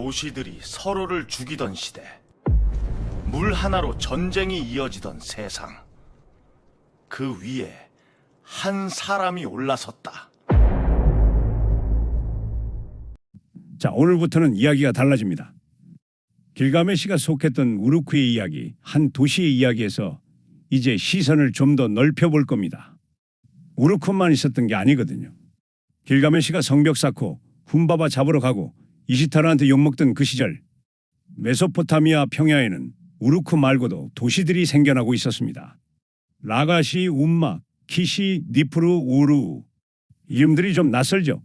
도시들이 서로를 죽이던 시대, 물 하나로 전쟁이 이어지던 세상, 그 위에 한 사람이 올라섰다. 자, 오늘부터는 이야기가 달라집니다. 길가메시가 속했던 우루크의 이야기, 한 도시의 이야기에서 이제 시선을 좀 더 넓혀볼 겁니다. 우루크만 있었던 게 아니거든요. 길가메시가 성벽 쌓고 훔바바 잡으러 가고 이시타르한테 욕먹던 그 시절, 메소포타미아 평야에는 우루크 말고도 도시들이 생겨나고 있었습니다. 라가시, 움마, 키시, 니프루, 우루. 이름들이 좀 낯설죠?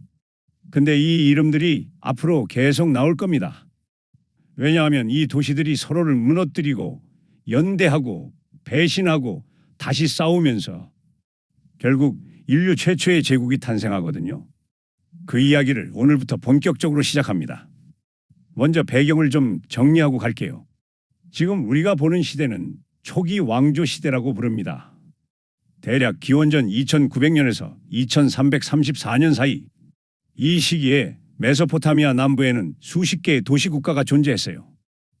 근데 이 이름들이 앞으로 계속 나올 겁니다. 왜냐하면 이 도시들이 서로를 무너뜨리고 연대하고 배신하고 다시 싸우면서 결국 인류 최초의 제국이 탄생하거든요. 그 이야기를 오늘부터 본격적으로 시작합니다. 먼저 배경을 좀 정리하고 갈게요. 지금 우리가 보는 시대는 초기 왕조 시대라고 부릅니다. 대략 기원전 2900년에서 2334년 사이, 이 시기에 메소포타미아 남부에는 수십 개의 도시국가가 존재했어요.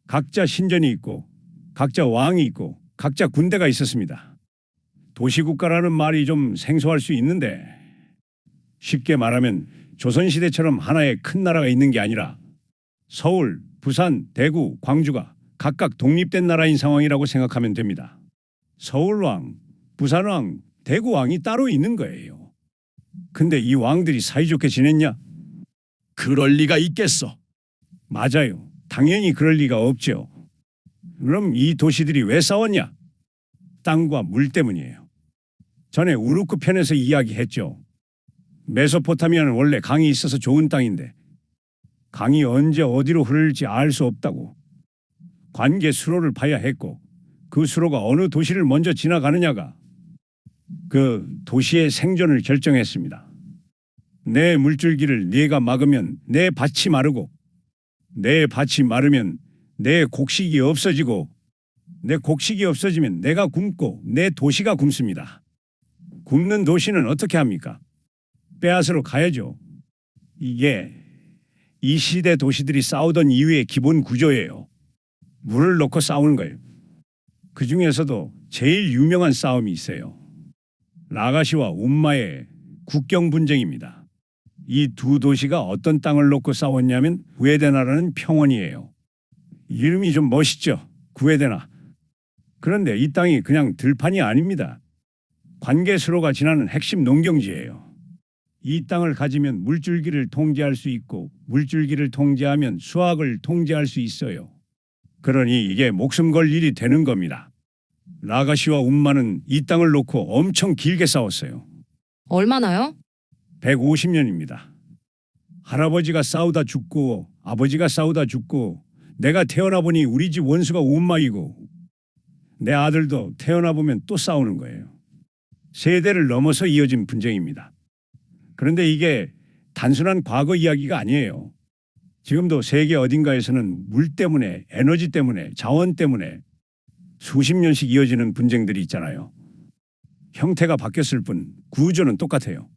각자 신전이 있고 각자 왕이 있고 각자 군대가 있었습니다. 도시국가라는 말이 좀 생소할 수 있는데 쉽게 말하면 조선시대처럼 하나의 큰 나라가 있는 게 아니라 서울, 부산, 대구, 광주가 각각 독립된 나라인 상황이라고 생각하면 됩니다. 서울왕, 부산왕, 대구왕이 따로 있는 거예요. 근데 이 왕들이 사이좋게 지냈냐? 그럴 리가 있겠어. 맞아요. 당연히 그럴 리가 없죠. 그럼 이 도시들이 왜 싸웠냐? 땅과 물 때문이에요. 전에 우루크 편에서 이야기했죠. 메소포타미아는 원래 강이 있어서 좋은 땅인데 강이 언제 어디로 흐를지 알 수 없다고. 관계 수로를 파야 했고 그 수로가 어느 도시를 먼저 지나가느냐가 그 도시의 생존을 결정했습니다. 내 물줄기를 네가 막으면 내 밭이 마르고 내 밭이 마르면 내 곡식이 없어지고 내 곡식이 없어지면 내가 굶고 내 도시가 굶습니다. 굶는 도시는 어떻게 합니까? 빼앗으러 가야죠. 이게 이 시대 도시들이 싸우던 이유의 기본 구조예요. 물을 놓고 싸우는 거예요. 그 중에서도 제일 유명한 싸움이 있어요. 라가시와 움마의 국경 분쟁입니다. 이 두 도시가 어떤 땅을 놓고 싸웠냐면 구에데나라는 평원이에요. 이름이 좀 멋있죠? 구에데나. 그런데 이 땅이 그냥 들판이 아닙니다. 관계수로가 지나는 핵심 농경지예요. 이 땅을 가지면 물줄기를 통제할 수 있고 물줄기를 통제하면 수확을 통제할 수 있어요. 그러니 이게 목숨 걸 일이 되는 겁니다. 라가시와 움마는 이 땅을 놓고 엄청 길게 싸웠어요. 얼마나요? 150년입니다. 할아버지가 싸우다 죽고 아버지가 싸우다 죽고 내가 태어나 보니 우리 집 원수가 움마이고 내 아들도 태어나 보면 또 싸우는 거예요. 세대를 넘어서 이어진 분쟁입니다. 그런데 이게 단순한 과거 이야기가 아니에요. 지금도 세계 어딘가에서는 물 때문에, 에너지 때문에, 자원 때문에 수십 년씩 이어지는 분쟁들이 있잖아요. 형태가 바뀌었을 뿐 구조는 똑같아요.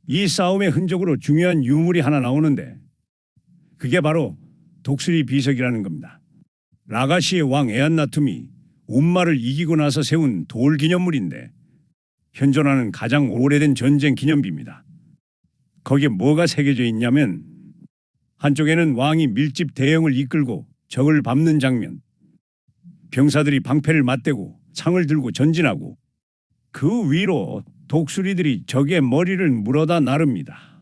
이 싸움의 흔적으로 중요한 유물이 하나 나오는데 그게 바로 독수리 비석이라는 겁니다. 라가시의 왕 에안나툼이 움마를 이기고 나서 세운 돌 기념물인데 현존하는 가장 오래된 전쟁 기념비입니다. 거기에 뭐가 새겨져 있냐면 한쪽에는 왕이 밀집 대형을 이끌고 적을 밟는 장면, 병사들이 방패를 맞대고 창을 들고 전진하고 그 위로 독수리들이 적의 머리를 물어다 나릅니다.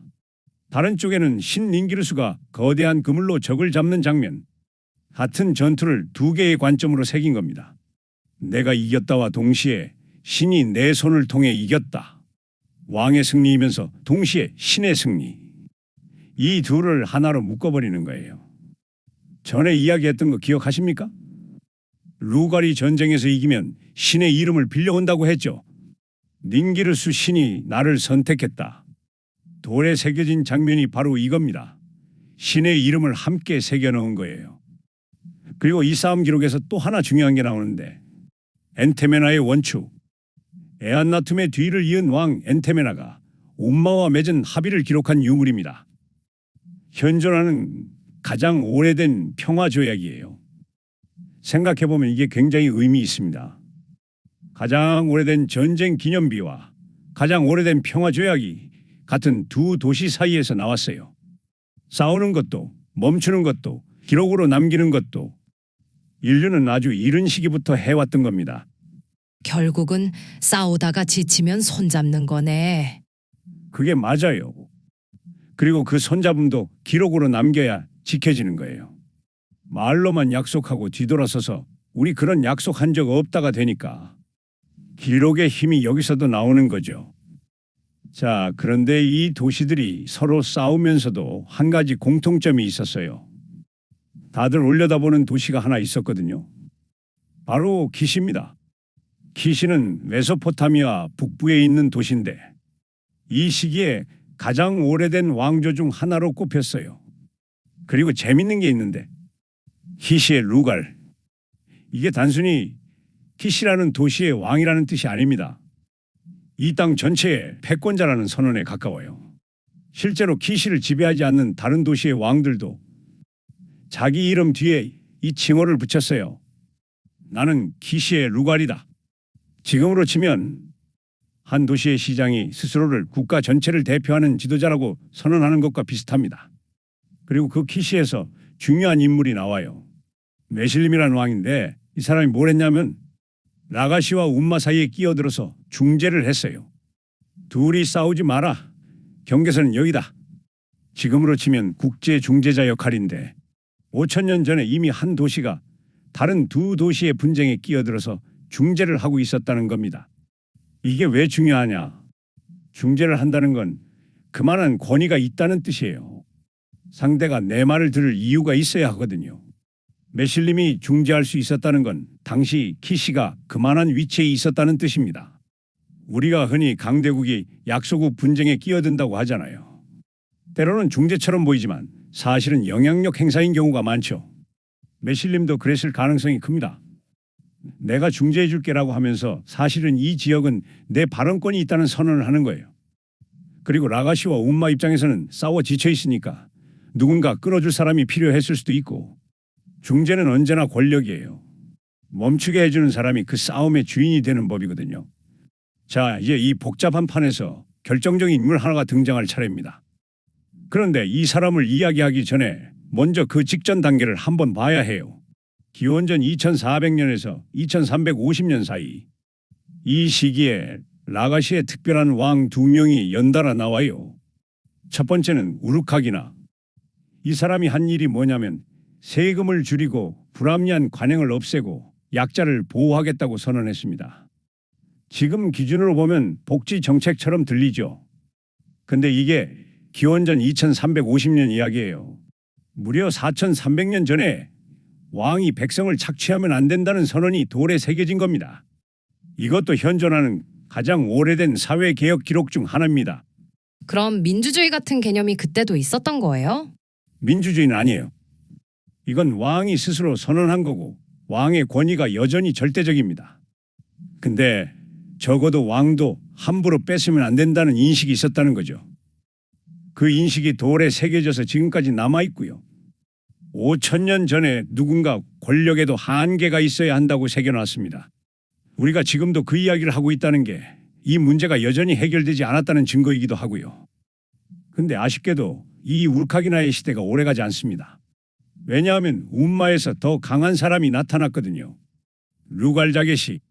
다른 쪽에는 신 닌기르수가 거대한 그물로 적을 잡는 장면, 같은 전투를 두 개의 관점으로 새긴 겁니다. 내가 이겼다와 동시에 신이 내 손을 통해 이겼다. 왕의 승리이면서 동시에 신의 승리. 이 둘을 하나로 묶어버리는 거예요. 전에 이야기했던 거 기억하십니까? 루가리 전쟁에서 이기면 신의 이름을 빌려온다고 했죠. 닌기르수 신이 나를 선택했다. 돌에 새겨진 장면이 바로 이겁니다. 신의 이름을 함께 새겨넣은 거예요. 그리고 이 싸움 기록에서 또 하나 중요한 게 나오는데 엔테메나의 원추, 에안나툼의 뒤를 이은 왕 엔테메나가 움마와 맺은 합의를 기록한 유물입니다. 현존하는 가장 오래된 평화 조약이에요. 생각해보면 이게 굉장히 의미 있습니다. 가장 오래된 전쟁 기념비와 가장 오래된 평화 조약이 같은 두 도시 사이에서 나왔어요. 싸우는 것도 멈추는 것도 기록으로 남기는 것도 인류는 아주 이른 시기부터 해왔던 겁니다. 결국은 싸우다가 지치면 손잡는 거네. 그게 맞아요. 그리고 그 손잡음도 기록으로 남겨야 지켜지는 거예요. 말로만 약속하고 뒤돌아서서 우리 그런 약속한 적 없다가 되니까 기록의 힘이 여기서도 나오는 거죠. 자, 그런데 이 도시들이 서로 싸우면서도 한 가지 공통점이 있었어요. 다들 올려다보는 도시가 하나 있었거든요. 바로 기시입니다. 기시는 메소포타미아 북부에 있는 도시인데 이 시기에 가장 오래된 왕조 중 하나로 꼽혔어요. 그리고 재밌는 게 있는데 키시의 루갈, 이게 단순히 키시라는 도시의 왕이라는 뜻이 아닙니다. 이 땅 전체의 패권자라는 선언에 가까워요. 실제로 키시를 지배하지 않는 다른 도시의 왕들도 자기 이름 뒤에 이 칭호를 붙였어요. 나는 키시의 루갈이다. 지금으로 치면 한 도시의 시장이 스스로를 국가 전체를 대표하는 지도자라고 선언하는 것과 비슷합니다. 그리고 그 키시에서 중요한 인물이 나와요. 메실림이라는 왕인데 이 사람이 뭘 했냐면 라가시와 운마 사이에 끼어들어서 중재를 했어요. 둘이 싸우지 마라. 경계선은 여기다. 지금으로 치면 국제 중재자 역할인데 5,000년 전에 이미 한 도시가 다른 두 도시의 분쟁에 끼어들어서 중재를 하고 있었다는 겁니다. 이게 왜 중요하냐? 중재를 한다는 건 그만한 권위가 있다는 뜻이에요. 상대가 내 말을 들을 이유가 있어야 하거든요. 메실림이 중재할 수 있었다는 건 당시 키시가 그만한 위치에 있었다는 뜻입니다. 우리가 흔히 강대국이 약소국 분쟁에 끼어든다고 하잖아요. 때로는 중재처럼 보이지만 사실은 영향력 행사인 경우가 많죠. 메실림도 그랬을 가능성이 큽니다. 내가 중재해 줄게라고 하면서 사실은 이 지역은 내 발언권이 있다는 선언을 하는 거예요. 그리고 라가시와 운마 입장에서는 싸워 지쳐 있으니까 누군가 끌어줄 사람이 필요했을 수도 있고 중재는 언제나 권력이에요. 멈추게 해주는 사람이 그 싸움의 주인이 되는 법이거든요. 자, 이제 이 복잡한 판에서 결정적인 인물 하나가 등장할 차례입니다. 그런데 이 사람을 이야기하기 전에 먼저 그 직전 단계를 한번 봐야 해요. 기원전 2400년에서 2350년 사이 이 시기에 라가시의 특별한 왕 두 명이 연달아 나와요. 첫 번째는 우르카기나. 이 사람이 한 일이 뭐냐면 세금을 줄이고 불합리한 관행을 없애고 약자를 보호하겠다고 선언했습니다. 지금 기준으로 보면 복지 정책처럼 들리죠. 근데 이게 기원전 2350년 이야기예요. 무려 4300년 전에 왕이 백성을 착취하면 안 된다는 선언이 돌에 새겨진 겁니다. 이것도 현존하는 가장 오래된 사회개혁 기록 중 하나입니다. 그럼 민주주의 같은 개념이 그때도 있었던 거예요? 민주주의는 아니에요. 이건 왕이 스스로 선언한 거고 왕의 권위가 여전히 절대적입니다. 근데 적어도 왕도 함부로 뺏으면 안 된다는 인식이 있었다는 거죠. 그 인식이 돌에 새겨져서 지금까지 남아있고요. 5,000년 전에 누군가 권력에도 한계가 있어야 한다고 새겨놨습니다. 우리가 지금도 그 이야기를 하고 있다는 게 이 문제가 여전히 해결되지 않았다는 증거이기도 하고요. 근데 아쉽게도 이 우르카기나의 시대가 오래가지 않습니다. 왜냐하면 운마에서 더 강한 사람이 나타났거든요. 루갈자게시.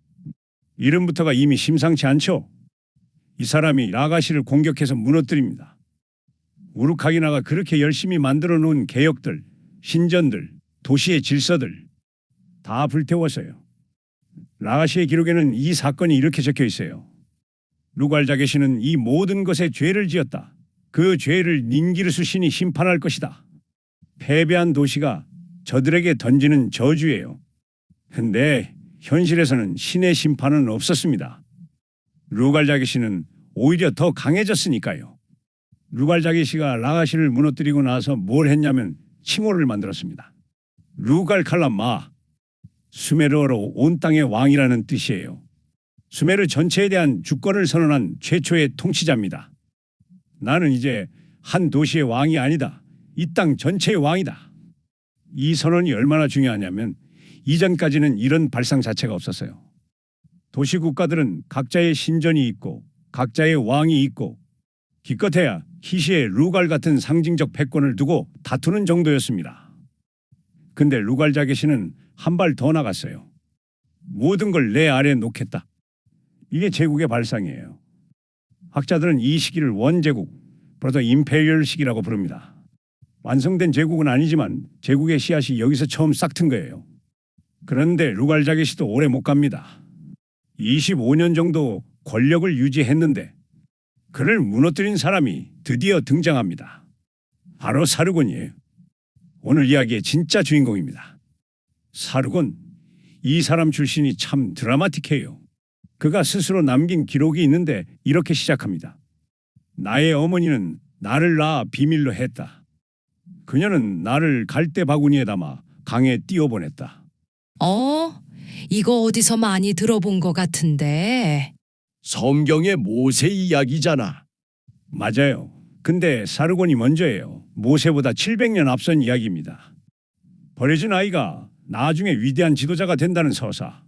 이름부터가 이미 심상치 않죠? 이 사람이 라가시를 공격해서 무너뜨립니다. 우르카기나가 그렇게 열심히 만들어 놓은 개혁들, 신전들, 도시의 질서들 다 불태웠어요. 라가시의 기록에는 이 사건이 이렇게 적혀 있어요. 루갈자게시는 이 모든 것에 죄를 지었다. 그 죄를 닌기르수 신이 심판할 것이다. 패배한 도시가 저들에게 던지는 저주예요. 근데 현실에서는 신의 심판은 없었습니다. 루갈자게시는 오히려 더 강해졌으니까요. 루갈자게시가 라가시를 무너뜨리고 나서 뭘 했냐면 칭호를 만들었습니다. 루갈칼라마, 수메르어로 온 땅의 왕이라는 뜻이에요. 수메르 전체에 대한 주권을 선언한 최초의 통치자입니다. 나는 이제 한 도시의 왕이 아니다. 이 땅 전체의 왕이다. 이 선언이 얼마나 중요하냐면 이전까지는 이런 발상 자체가 없었어요. 도시 국가들은 각자의 신전이 있고 각자의 왕이 있고 기껏해야 희시의 루갈 같은 상징적 패권을 두고 다투는 정도였습니다. 근데 루갈 자게시는 한 발 더 나갔어요. 모든 걸 내 아래에 놓겠다. 이게 제국의 발상이에요. 학자들은 이 시기를 원제국, 브로더 임페리얼 시기라고 부릅니다. 완성된 제국은 아니지만 제국의 씨앗이 여기서 처음 싹 튼 거예요. 그런데 루갈 자게시도 오래 못 갑니다. 25년 정도 권력을 유지했는데 그를 무너뜨린 사람이 드디어 등장합니다. 바로 사르곤이에요. 오늘 이야기의 진짜 주인공입니다. 사르곤, 이 사람 출신이 참 드라마틱해요. 그가 스스로 남긴 기록이 있는데 이렇게 시작합니다. 나의 어머니는 나를 낳아 비밀로 했다. 그녀는 나를 갈대 바구니에 담아 강에 띄워보냈다. 이거 어디서 많이 들어본 것 같은데. 성경의 모세 이야기잖아. 맞아요. 근데 사르곤이 먼저예요. 모세보다 700년 앞선 이야기입니다. 버려진 아이가 나중에 위대한 지도자가 된다는 서사.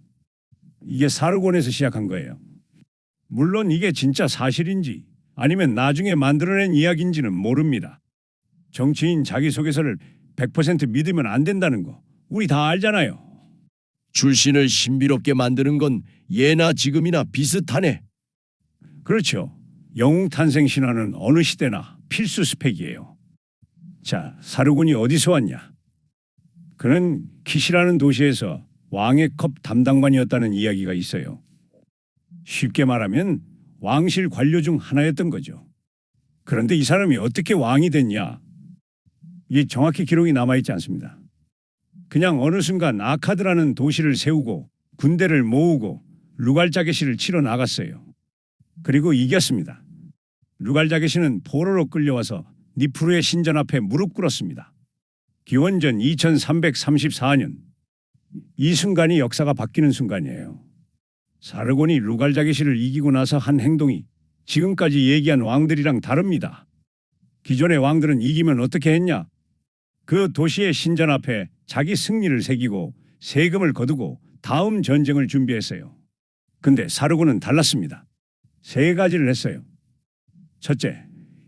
이게 사르곤에서 시작한 거예요. 물론 이게 진짜 사실인지 아니면 나중에 만들어낸 이야기인지는 모릅니다. 정치인 자기소개서를 100% 믿으면 안 된다는 거 우리 다 알잖아요. 출신을 신비롭게 만드는 건 예나 지금이나 비슷하네. 그렇죠. 영웅 탄생 신화는 어느 시대나 필수 스펙이에요. 자, 사르곤이 어디서 왔냐? 그는 키시라는 도시에서 왕의 컵 담당관이었다는 이야기가 있어요. 쉽게 말하면 왕실 관료 중 하나였던 거죠. 그런데 이 사람이 어떻게 왕이 됐냐? 이게 정확히 기록이 남아있지 않습니다. 그냥 어느 순간 아카드라는 도시를 세우고 군대를 모으고 루갈자게시를 치러 나갔어요. 그리고 이겼습니다. 루갈자게시는 포로로 끌려와서 니프루의 신전 앞에 무릎 꿇었습니다. 기원전 2334년. 이 순간이 역사가 바뀌는 순간이에요. 사르곤이 루갈자게시를 이기고 나서 한 행동이 지금까지 얘기한 왕들이랑 다릅니다. 기존의 왕들은 이기면 어떻게 했냐? 그 도시의 신전 앞에 자기 승리를 새기고 세금을 거두고 다음 전쟁을 준비했어요. 근데 사르곤은 달랐습니다. 세 가지를 했어요. 첫째,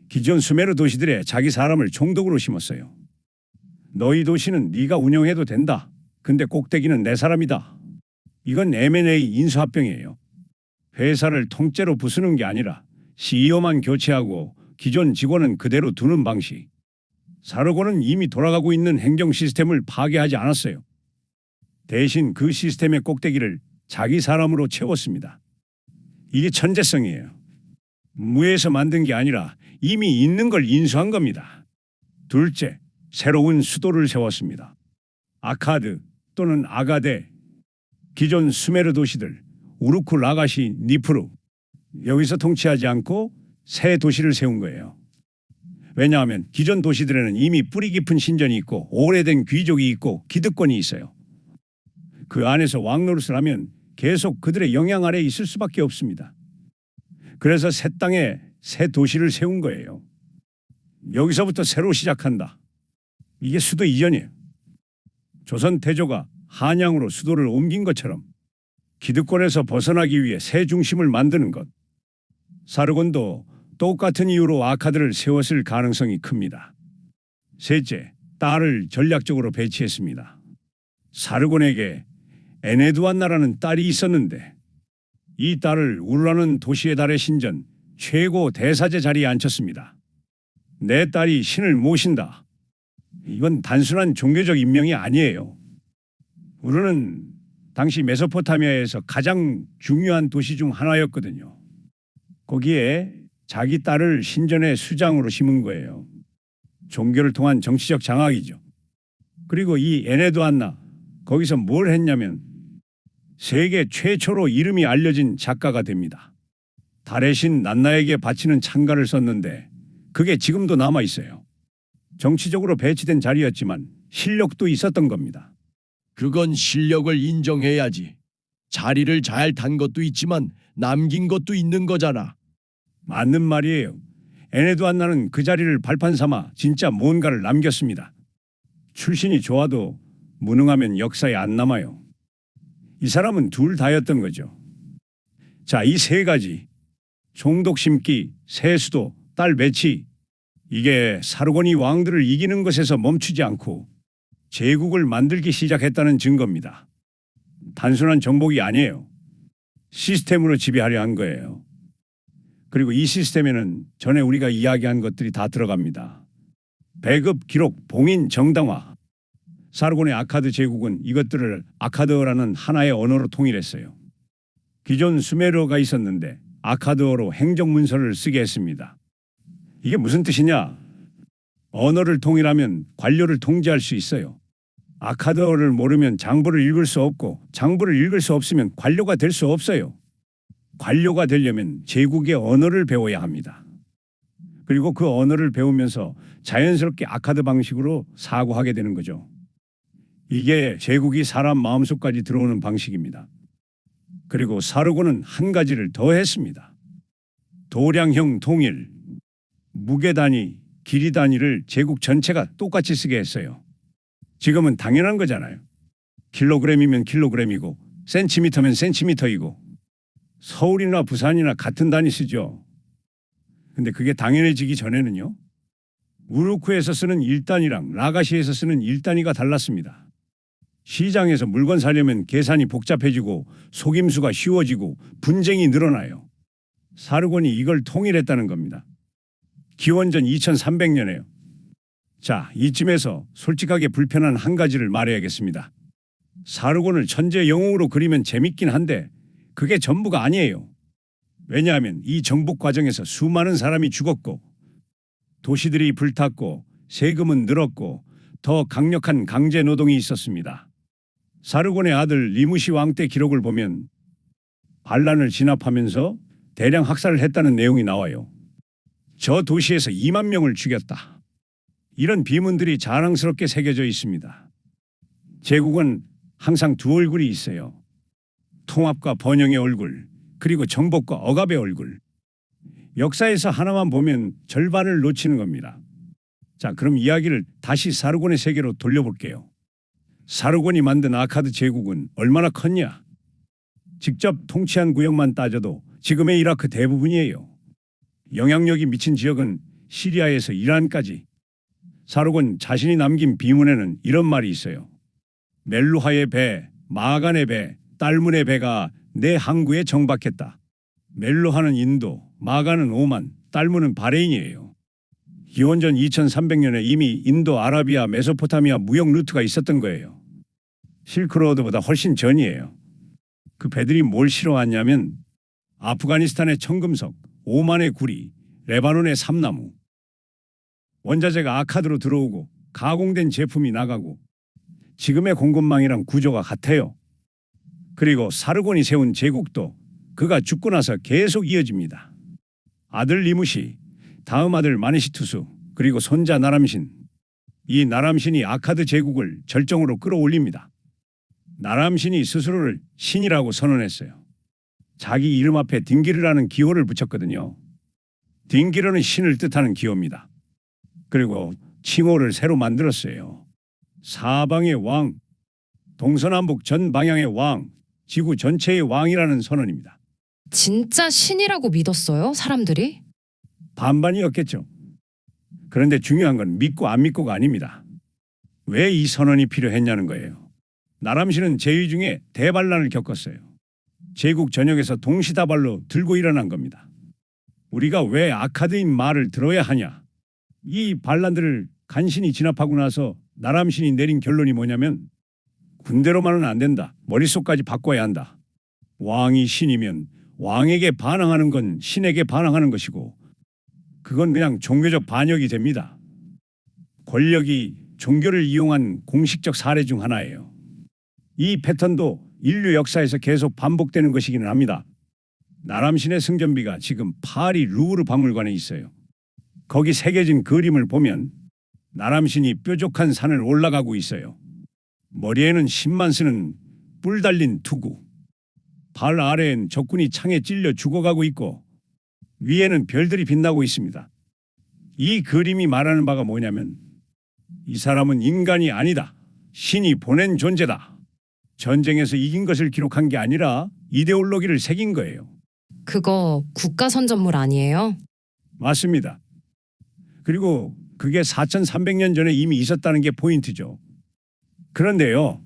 기존 수메르 도시들에 자기 사람을 총독으로 심었어요. 너희 도시는 네가 운영해도 된다. 근데 꼭대기는 내 사람이다. 이건 M&A 인수합병이에요. 회사를 통째로 부수는 게 아니라 CEO만 교체하고 기존 직원은 그대로 두는 방식. 사르곤은 이미 돌아가고 있는 행정 시스템을 파괴하지 않았어요. 대신 그 시스템의 꼭대기를 자기 사람으로 채웠습니다. 이게 천재성이에요. 무에서 만든 게 아니라 이미 있는 걸 인수한 겁니다. 둘째, 새로운 수도를 세웠습니다. 아카드 또는 아가데, 기존 수메르 도시들 우르쿠, 라가시, 니프루, 여기서 통치하지 않고 새 도시를 세운 거예요. 왜냐하면 기존 도시들에는 이미 뿌리 깊은 신전이 있고 오래된 귀족이 있고 기득권이 있어요. 그 안에서 왕 노릇을 하면 계속 그들의 영향 아래에 있을 수밖에 없습니다. 그래서 새 땅에 새 도시를 세운 거예요. 여기서부터 새로 시작한다. 이게 수도 이전이에요. 조선 태조가 한양으로 수도를 옮긴 것처럼 기득권에서 벗어나기 위해 새 중심을 만드는 것. 사르곤도 똑같은 이유로 아카드를 세웠을 가능성이 큽니다. 셋째, 딸을 전략적으로 배치했습니다. 사르곤에게 에네두안나라는 딸이 있었는데 이 딸을 우르라는 도시의 달의 신전 최고 대사제 자리에 앉혔습니다. 내 딸이 신을 모신다. 이건 단순한 종교적 임명이 아니에요. 우르는 당시 메소포타미아에서 가장 중요한 도시 중 하나였거든요. 거기에 자기 딸을 신전의 수장으로 심은 거예요. 종교를 통한 정치적 장악이죠. 그리고 이 에네두안나, 거기서 뭘 했냐면 세계 최초로 이름이 알려진 작가가 됩니다. 달의 신 난나에게 바치는 찬가를 썼는데 그게 지금도 남아 있어요. 정치적으로 배치된 자리였지만 실력도 있었던 겁니다. 그건 실력을 인정해야지. 자리를 잘 탄 것도 있지만 남긴 것도 있는 거잖아. 맞는 말이에요. 에네두안나는 그 자리를 발판 삼아 진짜 뭔가를 남겼습니다. 출신이 좋아도 무능하면 역사에 안 남아요. 이 사람은 둘 다였던 거죠. 자, 이 세 가지. 총독 심기, 세수도, 딸 배치. 이게 사르고니 왕들을 이기는 것에서 멈추지 않고 제국을 만들기 시작했다는 증거입니다. 단순한 정복이 아니에요. 시스템으로 지배하려 한 거예요. 그리고 이 시스템에는 전에 우리가 이야기한 것들이 다 들어갑니다. 배급, 기록, 봉인, 정당화. 사르곤의 아카드 제국은 이것들을 아카드어라는 하나의 언어로 통일했어요. 기존 수메르어가 있었는데 아카드어로 행정문서를 쓰게 했습니다. 이게 무슨 뜻이냐? 언어를 통일하면 관료를 통제할 수 있어요. 아카드어를 모르면 장부를 읽을 수 없고 장부를 읽을 수 없으면 관료가 될 수 없어요. 관료가 되려면 제국의 언어를 배워야 합니다. 그리고 그 언어를 배우면서 자연스럽게 아카드 방식으로 사고하게 되는 거죠. 이게 제국이 사람 마음속까지 들어오는 방식입니다. 그리고 사르곤은 한 가지를 더 했습니다. 도량형 통일, 무게 단위, 길이 단위를 제국 전체가 똑같이 쓰게 했어요. 지금은 당연한 거잖아요. 킬로그램이면 킬로그램이고 센티미터면 센티미터이고 서울이나 부산이나 같은 단위 쓰죠. 근데 그게 당연해지기 전에는요. 우르크에서 쓰는 1단위랑 라가시에서 쓰는 1단위가 달랐습니다. 시장에서 물건 사려면 계산이 복잡해지고 속임수가 쉬워지고 분쟁이 늘어나요. 사르곤이 이걸 통일했다는 겁니다. 기원전 2300년에요. 자, 이쯤에서 솔직하게 불편한 한 가지를 말해야겠습니다. 사르곤을 천재 영웅으로 그리면 재밌긴 한데 그게 전부가 아니에요. 왜냐하면 이 정복 과정에서 수많은 사람이 죽었고 도시들이 불탔고 세금은 늘었고 더 강력한 강제 노동이 있었습니다. 사르곤의 아들 리무시 왕 때 기록을 보면 반란을 진압하면서 대량 학살을 했다는 내용이 나와요. 저 도시에서 2만 명을 죽였다. 이런 비문들이 자랑스럽게 새겨져 있습니다. 제국은 항상 두 얼굴이 있어요. 통합과 번영의 얼굴, 그리고 정복과 억압의 얼굴. 역사에서 하나만 보면 절반을 놓치는 겁니다. 자, 그럼 이야기를 다시 사르곤의 세계로 돌려볼게요. 사르곤이 만든 아카드 제국은 얼마나 컸냐? 직접 통치한 구역만 따져도 지금의 이라크 대부분이에요. 영향력이 미친 지역은 시리아에서 이란까지. 사르곤 자신이 남긴 비문에는 이런 말이 있어요. 멜루하의 배, 마간의 배, 딸문의 배가 내 항구에 정박했다. 멜루하는 인도, 마간은 오만, 딸문은 바레인이에요. 기원전 2300년에 이미 인도, 아라비아, 메소포타미아 무역 루트가 있었던 거예요. 실크로드보다 훨씬 전이에요. 그 배들이 뭘 실어왔냐면 아프가니스탄의 청금석, 오만의 구리, 레바논의 삼나무. 원자재가 아카드로 들어오고 가공된 제품이 나가고 지금의 공급망이랑 구조가 같아요. 그리고 사르곤이 세운 제국도 그가 죽고 나서 계속 이어집니다. 아들 리무시, 다음 아들 마네시투스, 그리고 손자 나람신. 이 나람신이 아카드 제국을 절정으로 끌어올립니다. 나람신이 스스로를 신이라고 선언했어요. 자기 이름 앞에 딩기르라는 기호를 붙였거든요. 딩기르는 신을 뜻하는 기호입니다. 그리고 칭호를 새로 만들었어요. 사방의 왕, 동서남북 전 방향의 왕, 지구 전체의 왕이라는 선언입니다. 진짜 신이라고 믿었어요, 사람들이? 반반이었겠죠. 그런데 중요한 건 믿고 안 믿고가 아닙니다. 왜 이 선언이 필요했냐는 거예요. 나람신은 제위 중에 대반란을 겪었어요. 제국 전역에서 동시다발로 들고 일어난 겁니다. 우리가 왜 아카드인 말을 들어야 하냐? 이 반란들을 간신히 진압하고 나서 나람신이 내린 결론이 뭐냐면 군대로만은 안 된다. 머릿속까지 바꿔야 한다. 왕이 신이면 왕에게 반항하는 건 신에게 반항하는 것이고 그건 그냥 종교적 반역이 됩니다. 권력이 종교를 이용한 공식적 사례 중 하나예요. 이 패턴도 인류 역사에서 계속 반복되는 것이기는 합니다. 나람신의 승전비가 지금 파리 루브르 박물관에 있어요. 거기 새겨진 그림을 보면 나람신이 뾰족한 산을 올라가고 있어요. 머리에는 10만 쓰는 뿔 달린 투구. 발 아래엔 적군이 창에 찔려 죽어가고 있고 위에는 별들이 빛나고 있습니다. 이 그림이 말하는 바가 뭐냐면 이 사람은 인간이 아니다. 신이 보낸 존재다. 전쟁에서 이긴 것을 기록한 게 아니라 이데올로기를 새긴 거예요. 그거 국가 선전물 아니에요? 맞습니다. 그리고 그게 4,300년 전에 이미 있었다는 게 포인트죠. 그런데요,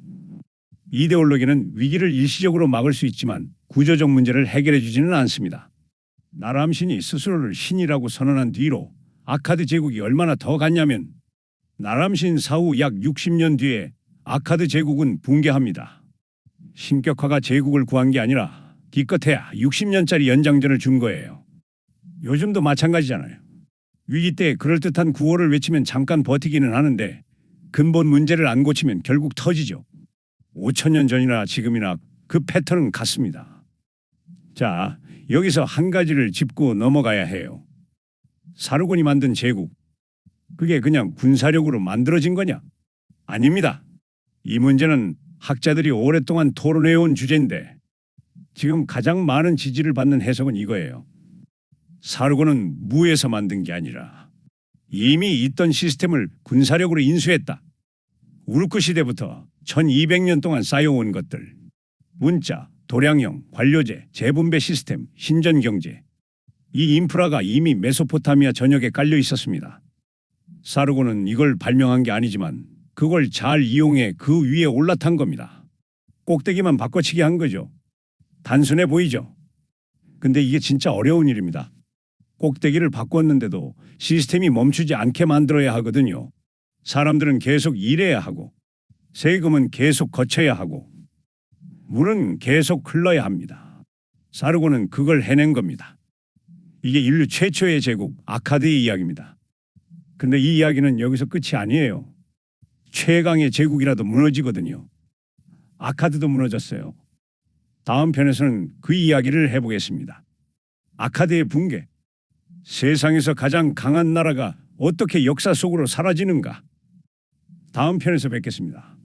이데올로기는 위기를 일시적으로 막을 수 있지만 구조적 문제를 해결해 주지는 않습니다. 나람신이 스스로를 신이라고 선언한 뒤로 아카드 제국이 얼마나 더 갔냐면 나람신 사후 약 60년 뒤에 아카드 제국은 붕괴합니다. 신격화가 제국을 구한 게 아니라 기껏해야 60년짜리 연장전을 준 거예요. 요즘도 마찬가지잖아요. 위기 때 그럴듯한 구호를 외치면 잠깐 버티기는 하는데 근본 문제를 안 고치면 결국 터지죠. 5,000년 전이나 지금이나 그 패턴은 같습니다. 자, 여기서 한 가지를 짚고 넘어가야 해요. 사르곤이 만든 제국, 그게 그냥 군사력으로 만들어진 거냐? 아닙니다. 이 문제는 학자들이 오랫동안 토론해온 주제인데 지금 가장 많은 지지를 받는 해석은 이거예요. 사르곤은 무에서 만든 게 아니라 이미 있던 시스템을 군사력으로 인수했다. 우르크 시대부터 1200년 동안 쌓여온 것들, 문자, 도량형, 관료제, 재분배 시스템, 신전경제, 이 인프라가 이미 메소포타미아 전역에 깔려 있었습니다. 사르곤은 이걸 발명한 게 아니지만 그걸 잘 이용해 그 위에 올라탄 겁니다. 꼭대기만 바꿔치기 한 거죠. 단순해 보이죠? 근데 이게 진짜 어려운 일입니다. 꼭대기를 바꿨는데도 시스템이 멈추지 않게 만들어야 하거든요. 사람들은 계속 일해야 하고 세금은 계속 거쳐야 하고 물은 계속 흘러야 합니다. 사르곤은 그걸 해낸 겁니다. 이게 인류 최초의 제국 아카드의 이야기입니다. 근데 이 이야기는 여기서 끝이 아니에요. 최강의 제국이라도 무너지거든요. 아카드도 무너졌어요. 다음 편에서는 그 이야기를 해보겠습니다. 아카드의 붕괴. 세상에서 가장 강한 나라가 어떻게 역사 속으로 사라지는가? 다음 편에서 뵙겠습니다.